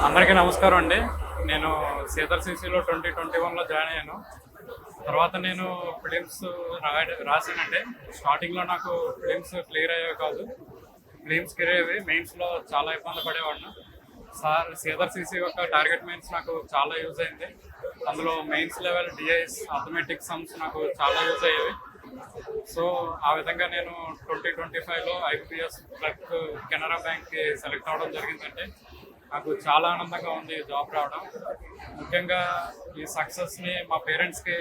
అందరికీ నమస్కారం అండి. నేను సీతర్సీసీలో 2021లో జాయిన్ అయ్యాను. తర్వాత నేను ఫిలిమ్స్ రాశానండి. స్టార్టింగ్లో నాకు ఫిలిమ్స్ క్లియర్ అయ్యేవి కాదు. ఫిలిమ్స్ క్లియర్ అయ్యేవి, మెయిన్స్లో చాలా ఇబ్బంది పడేవాడిని. సీతర్సీసీ యొక్క టార్గెట్ మెయిన్స్ నాకు చాలా యూజ్ అయింది. అందులో మెయిన్స్ లెవెల్ డిఐస్ అథమెటిక్ సమ్స్ నాకు చాలా యూజ్ అయ్యేవి. సో ఆ విధంగా నేను 2025లో ఐపీఎస్ క్లర్క్ కెనరా బ్యాంక్కి సెలెక్ట్ అవ్వడం జరిగిందంటే నాకు చాలా ఆనందంగా ఉంది జాబ్ రావడం. ముఖ్యంగా ఈ సక్సెస్ని మా పేరెంట్స్కి,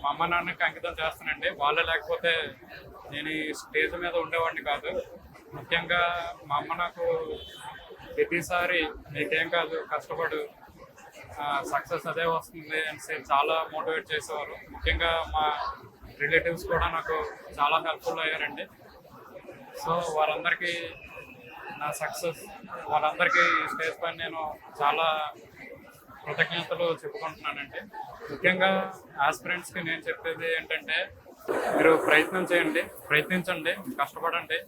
మా అమ్మ నాన్నకి అంకితం చేస్తానండి. వాళ్ళే లేకపోతే నేను ఈ స్టేజ్ మీద ఉండేవాడిని కాదు. ముఖ్యంగా మా అమ్మ నాకు ప్రతిసారి నీకేం కాదు, కష్టపడు, సక్సెస్ అదే వస్తుంది అని చాలా మోటివేట్ చేసేవారు. ముఖ్యంగా మా రిలేటివ్స్ కూడా నాకు చాలా హెల్ప్ఫుల్ అయ్యారండి. సో వారందరికీ నా సక్సెస్, వాళ్ళందరికీ స్టేజ్ పైన నేను చాలా కృతజ్ఞతలు చెప్పుకుంటున్నానండి. ముఖ్యంగా ఆస్పిరెంట్స్కి నేను చెప్పేది ఏంటంటే, మీరు ప్రయత్నించండి, కష్టపడండి.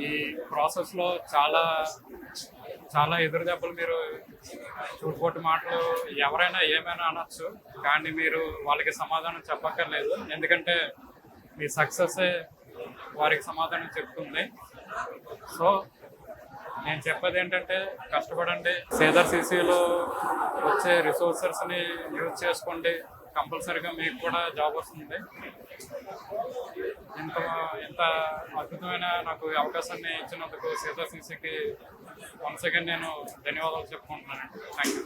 ఈ ప్రాసెస్లో చాలా చాలా ఎదురు దెబ్బలు, మీరు చూటుపోటు మాటలు ఎవరైనా ఏమైనా అనొచ్చు, కానీ మీరు వాళ్ళకి సమాధానం చెప్పక్కర్లేదు. ఎందుకంటే మీ సక్సెస్సే వారికి సమాధానం చెప్తుంది. సో నేను చెప్పేది ఏంటంటే, కష్టపడండి. సీతర్సీసీలో వచ్చే రిసోర్సెస్ని యూజ్ చేసుకోండి. కంపల్సరీగా మీకు కూడా జాబ్ వస్తుంది. ఇంత ఇంత అద్భుతమైన నాకు అవకాశాన్ని ఇచ్చినందుకు సీతర్సీసీకి వన్స్ అగైన్ నేను ధన్యవాదాలు చెప్పుకుంటున్నానండి. Thank you.